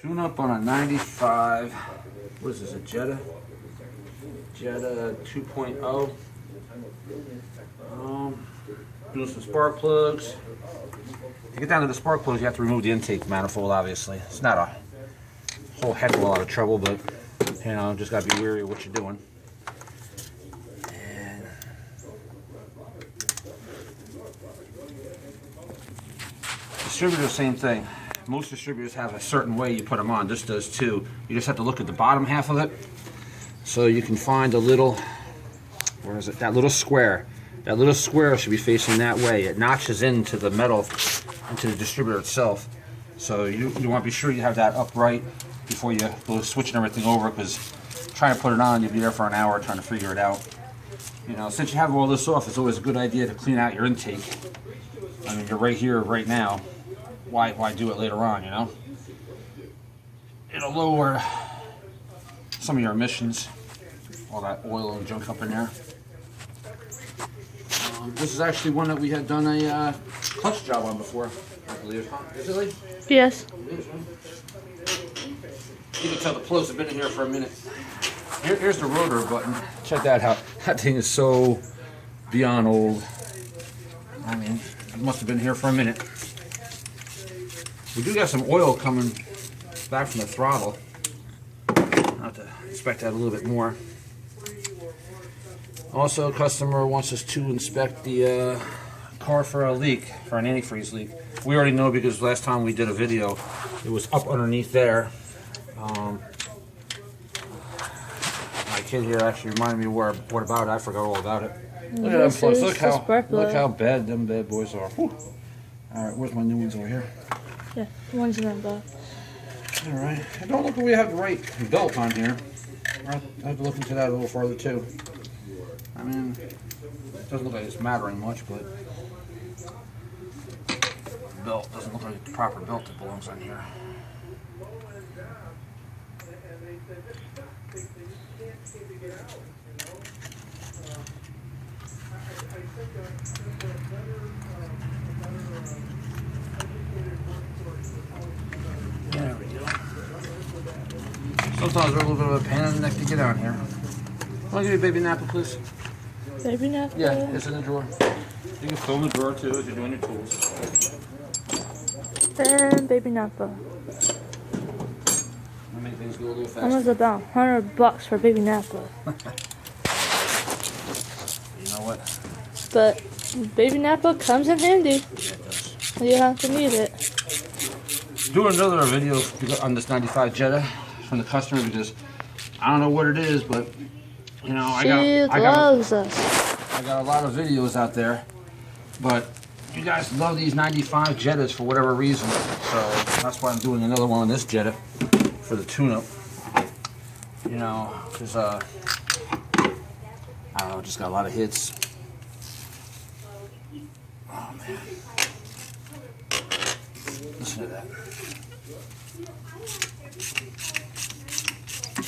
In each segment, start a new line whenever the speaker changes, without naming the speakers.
Tune up on a 95. What is this, a Jetta? Jetta 2.0. Doing some spark plugs. To get down to the spark plugs, you have to remove the intake manifold, obviously. It's not a whole heck of a lot of trouble, but, you know, just got to be wary of what you're doing. And distributor, same thing. Most distributors have a certain way you put them on. This does too. You just have to look at the bottom half of it. So you can find a little, where is it? That little square. That little square should be facing that way. It notches into the metal, into the distributor itself. So you want to be sure you have that upright before you go switching everything over, because trying to put it on, you'll be there for an hour trying to figure it out. You know, since you have all this off, it's always a good idea to clean out your intake. I mean, you're right here, right now. Why do it later on, you know? It'll lower some of your emissions, all that oil and junk up in there. This is actually one that we had done a clutch job on before, I believe. Huh? Is it, Lee?
Yes.
It is, right? You can tell the plugs have been in here for a minute. Here's the rotor button. Check that out. That thing is so beyond old. I mean, it must have been here for a minute. We do got some oil coming back from the throttle. I'll have to inspect that a little bit more. Also, a customer wants us to inspect the car for a leak, for an antifreeze leak. We already know because last time we did a video, it was up underneath there. My kid here actually reminded me what about it. I forgot all about it. Look at them plugs. Look how bad them bad boys are. Whew. All right, where's my new ones over here?
Yeah, one's in that box.
All right. I don't look like we have the right belt on here. I'll have to look into that a little further too. I mean, it doesn't look like it's mattering much, but the belt doesn't look like the proper belt that belongs on here. There we go. Sometimes they're a little bit of a pain in the neck to get on here. Want to give you a baby napkin, please?
Baby napkin?
Yeah, it's in the drawer. You can fill in the drawer too as you're doing your tools.
And baby napkin.
I'll make things go a little faster.
Almost about $100 for baby napkin.
You know what?
But baby napkin comes in handy.
Yeah, it does.
You have to need it.
Do another video on this 95 Jetta from the customer because I don't know what it is, but you know, I got a lot of videos out there, but you guys love these 95 Jettas for whatever reason, so that's why I'm doing another one on this Jetta for the tune-up. You know, because I don't know, just got a lot of hits. Oh man, listen to that.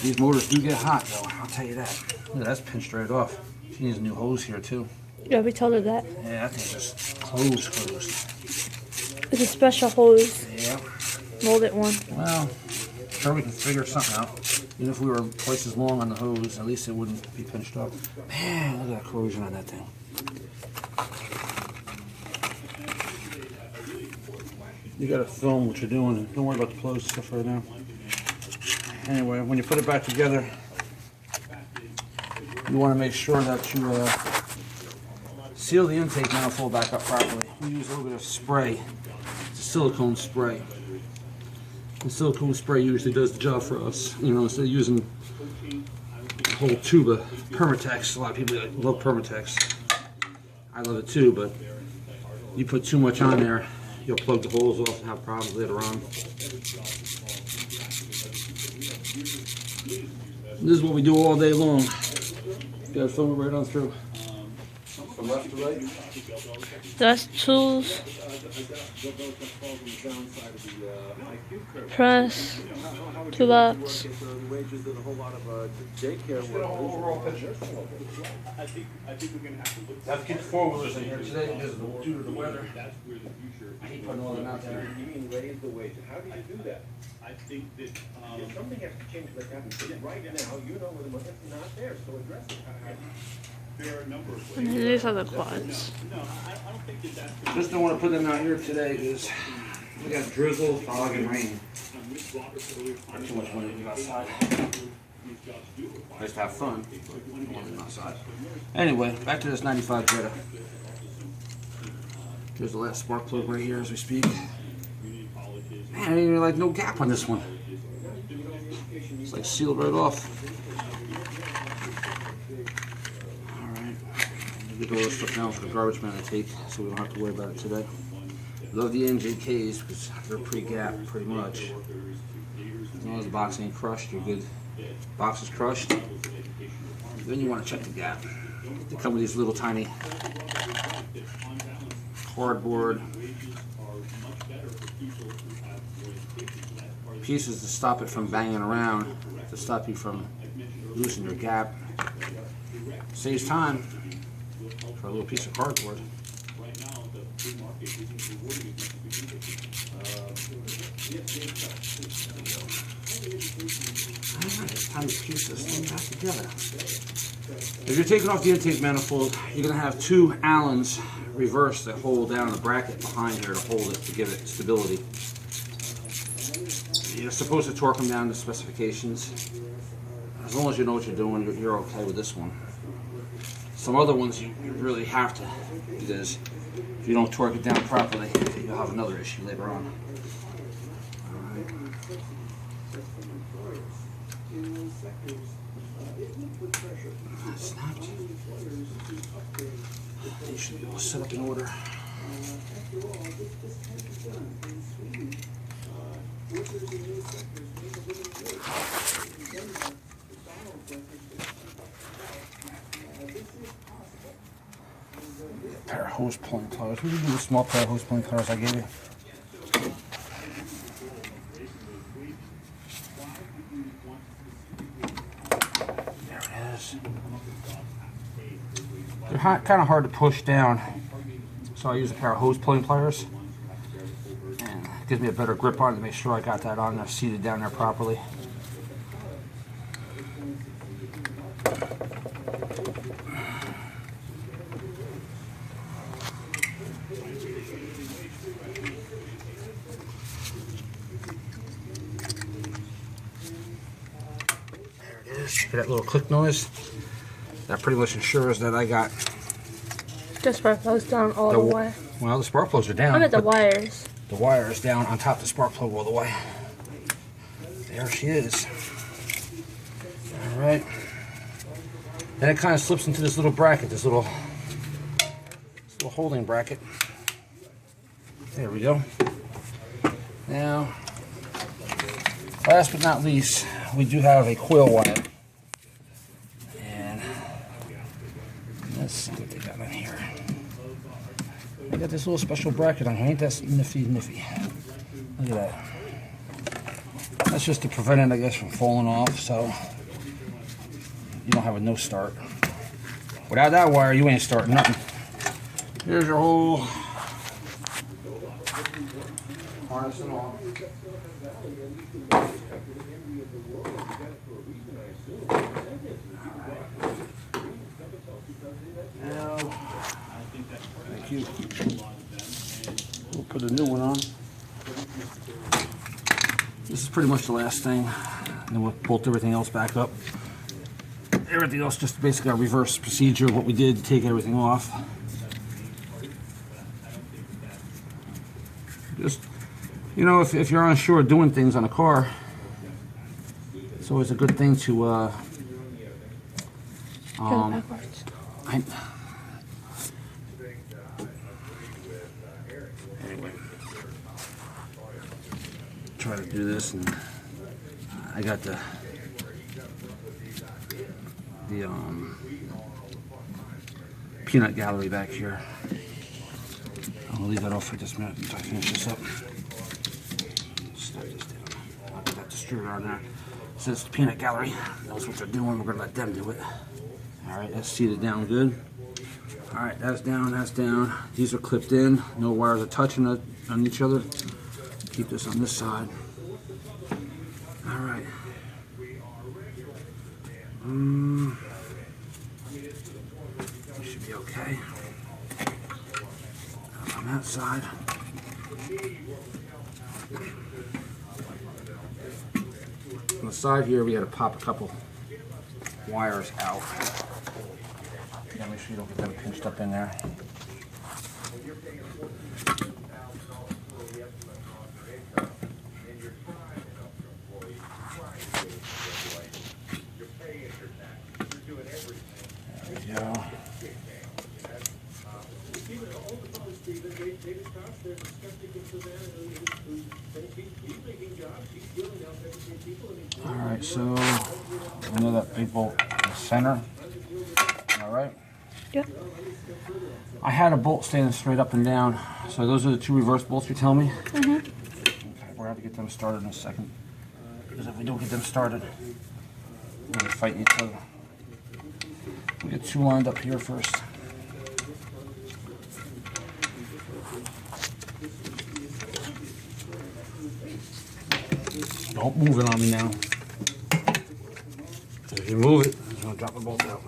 These motors do get hot, though. I'll tell you that. Look, that's pinched right off. She needs a new hose here, too.
Yeah, we told her that.
Yeah, that thing's just closed.
It's a special hose.
Yeah.
Molded one.
Well, sure we can figure something out. Even if we were twice as long on the hose, at least it wouldn't be pinched up. Man, look at that corrosion on that thing. You gotta film what you're doing. Don't worry about the closed stuff right now. Anyway, when you put it back together, you want to make sure that you seal the intake manifold back up properly. We use a little bit of spray. It's a silicone spray. The silicone spray usually does the job for us. You know, instead of using a whole tube of Permatex. A lot of people love Permatex. I love it too, but you put too much on there, you'll plug the holes off and have problems later on. This is what we do all day long. You gotta film it right on through. From left to right.
That's tools. Press. $2.
I think we're gonna have to look.
I've kept four-wheelers in here today because due to the weather.
That's where the future.
I hate putting all them out there.
You mean raise the wages? How do you do that?
I think that,
If something has to change like that, because right now, you know where the money's not there, so address it.
there are a number of
And
ways.
these are the quads.
No, I don't think that that's.
Just don't want to put them out here today because we got drizzle, fog, and rain. Not too much money to be outside. Nice to have fun, but don't want to be outside. Anyway, back to this 95 Jetta. There's the last spark plug right here as we speak. Man, I didn't even like no gap on this one. It's like sealed right off. Alright. Get all this stuff down for the garbage man to take so we don't have to worry about it today. Love the NJKs because they're pre-gapped pretty much. As long as the box ain't crushed, you're good. Box is crushed. Then you want to check the gap. They come with these little tiny cardboard pieces to stop it from banging around, to stop you from losing your gap. Saves time for a little piece of cardboard. It's time to piece this thing back together. If you're taking off the intake manifold, you're going to have two Allens reversed that hold down the bracket behind here to hold it, to give it stability. You're supposed to torque them down to specifications. As long as you know what you're doing, you're okay with this one. Some other ones you really have to, because if you don't torque it down properly, you'll have another issue later on. Snapped. You should be able to set up in order. A pair of hose pulling pliers. What do you do with small pair of hose pulling pliers I gave you? There it is. They're kind of hard to push down, so I use a pair of hose pulling pliers. And it gives me a better grip on it to make sure I got that on there, seated down there properly. Hear that little click noise? That pretty much ensures that I got
The spark plug's down all the way.
Well, the spark plugs are down.
I'm at the wires.
The wire is down on top of the spark plug all the way. There she is. All right. Then it kind of slips into this little bracket, this little holding bracket. There we go. Now, last but not least, we do have a coil wire. And let's see what they got in here. They got this little special bracket on here. Ain't that nifty? Look at that. That's just to prevent it, I guess, from falling off, so you don't have a no start. Without that wire, you ain't starting nothing. Here's your whole harness and all. Now, thank you. We'll put a new one on. This is pretty much the last thing. And then we'll bolt everything else back up. Everything else just basically a reverse procedure of what we did to take everything off. Just, you know, if you're unsure of doing things on a car, it's always a good thing to anyway, try to do this, and I got the peanut gallery back here. I'm gonna leave that off for just a minute until I finish this up. Snap this down. I'll get that to distributor on there. Since the peanut gallery knows what they're doing, we're gonna let them do it. All right, that's seated down good. All right, that's down, that's down. These are clipped in. No wires are touching on each other. Keep this on this side. All right. Should be okay. On that side. On the side here, we had to pop a couple wires out. Yeah, make sure you don't get them pinched up in there. There we go. All right, so I know that big bolt in the center. All right.
Yep.
I had a bolt standing straight up and down. So those are the two reverse bolts you tell me?
Mm-hmm.
Okay, we're going to get them started in a second. Because if we don't get them started, we're going to fight each other. We'll get two lined up here first. Don't move it on me now. If you move it, it's going to drop the bolt out.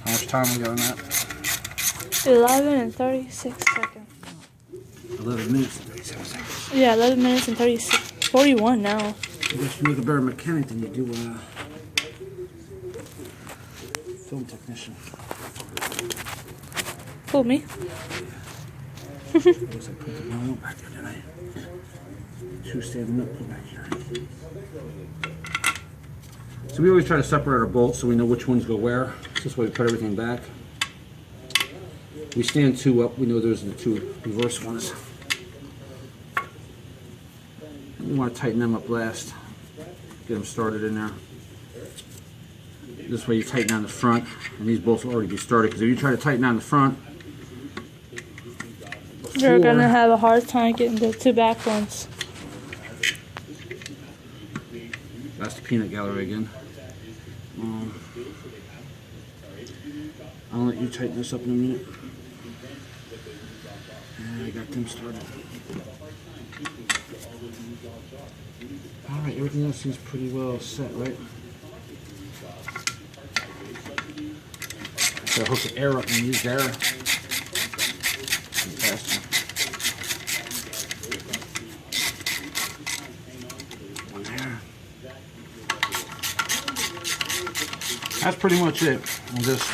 How much time we got on that?
11 and 36 seconds.
11 minutes and 37 seconds.
Yeah, 11 minutes and 36. 41 now.
I guess you make a better mechanic than you do a film technician.
Fool me.
I guess I put the wrong one back there, didn't I? Two standing up, put back here. So we always try to separate our bolts so we know which ones go where. This way we put everything back. We stand two up, we know those are the two reverse ones. We want to tighten them up last. Get them started in there. This way you tighten on the front, and these bolts will already be started, because if you try to tighten on the front,
You're going to have a hard time getting the two back ones.
That's the peanut gallery again. I'll let you tighten this up in a minute. And I got them started. Alright, everything else seems pretty well set, right? So I hook the air up and use the air. Faster. One there. That's pretty much it. We'll just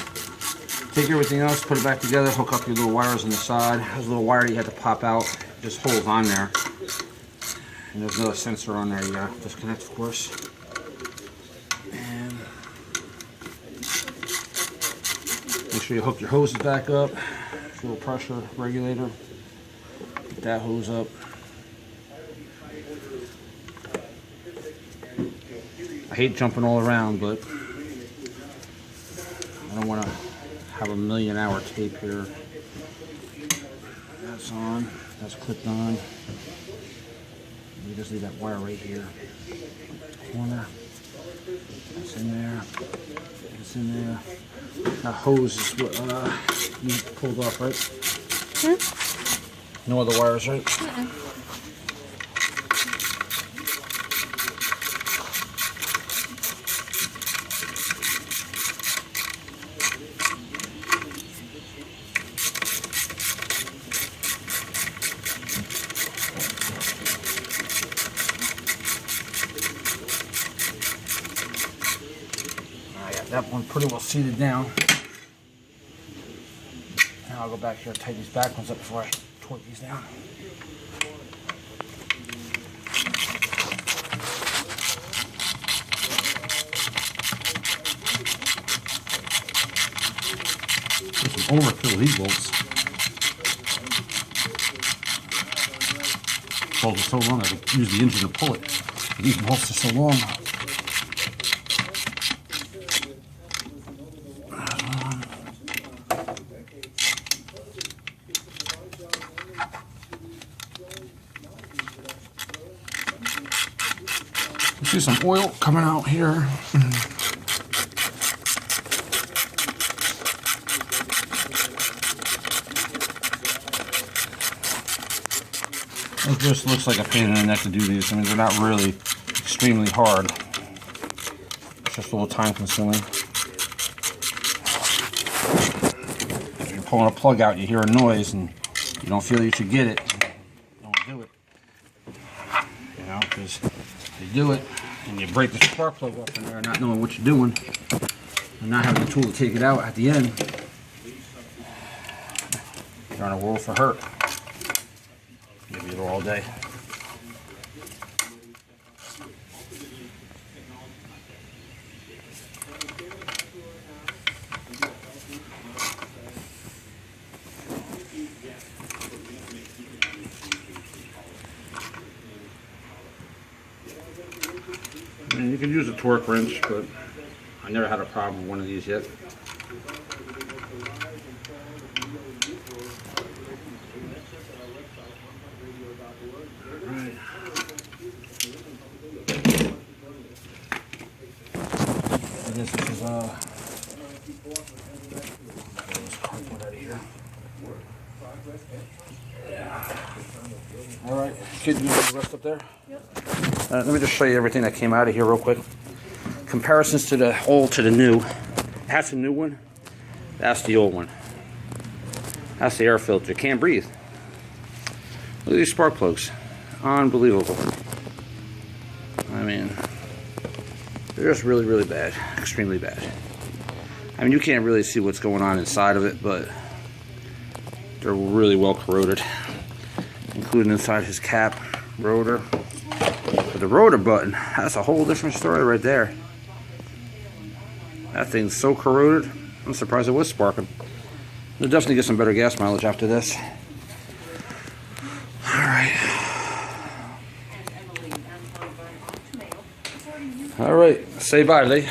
take everything else, put it back together, hook up your little wires on the side. There's a little wire you had to pop out, just holds on there. And there's another sensor on there you gotta disconnect, of course. And make sure you hook your hoses back up. Fuel pressure regulator. Get that hose up. I hate jumping all around, but I don't want to have a 1,000,000-hour tape here. That's on. That's clipped on. You just leave that wire right here. Corner. That's in there. That's in there. That hose is what you pulled off, right? No other wires, right? That one pretty well seated down. Now I'll go back here and tighten these back ones up before I torque these down. There's some overkill of these bolts. Bolts are so long I could use the engine to pull it. These bolts are so long. See some oil coming out here. It just looks like a pain in the neck to do these. I mean, they're not really extremely hard. It's just a little time consuming. If you're pulling a plug out, you hear a noise and you don't feel you should get it, don't do it. You know, because you do it and you break the spark plug up in there not knowing what you're doing and not having the tool to take it out at the end. You're in a world for hurt. You'll be there all day. I mean, you can use a torque wrench, but I never had a problem with one of these yet. Right. I guess this is this cardboard out of here. Yeah. All right, kid, you want to rest up there? Yep. Let me just show you everything that came out of here real quick. Comparisons to the old to the new. That's the new one. That's the old one. That's the air filter. Can't breathe. Look at these spark plugs. Unbelievable. I mean, they're just really, really bad. Extremely bad. I mean, you can't really see what's going on inside of it, but they're really well corroded, including inside his cap rotor. But the rotor button, that's a whole different story right there. That thing's so corroded, I'm surprised it was sparking. We'll definitely get some better gas mileage after this. Alright, say bye, Lee.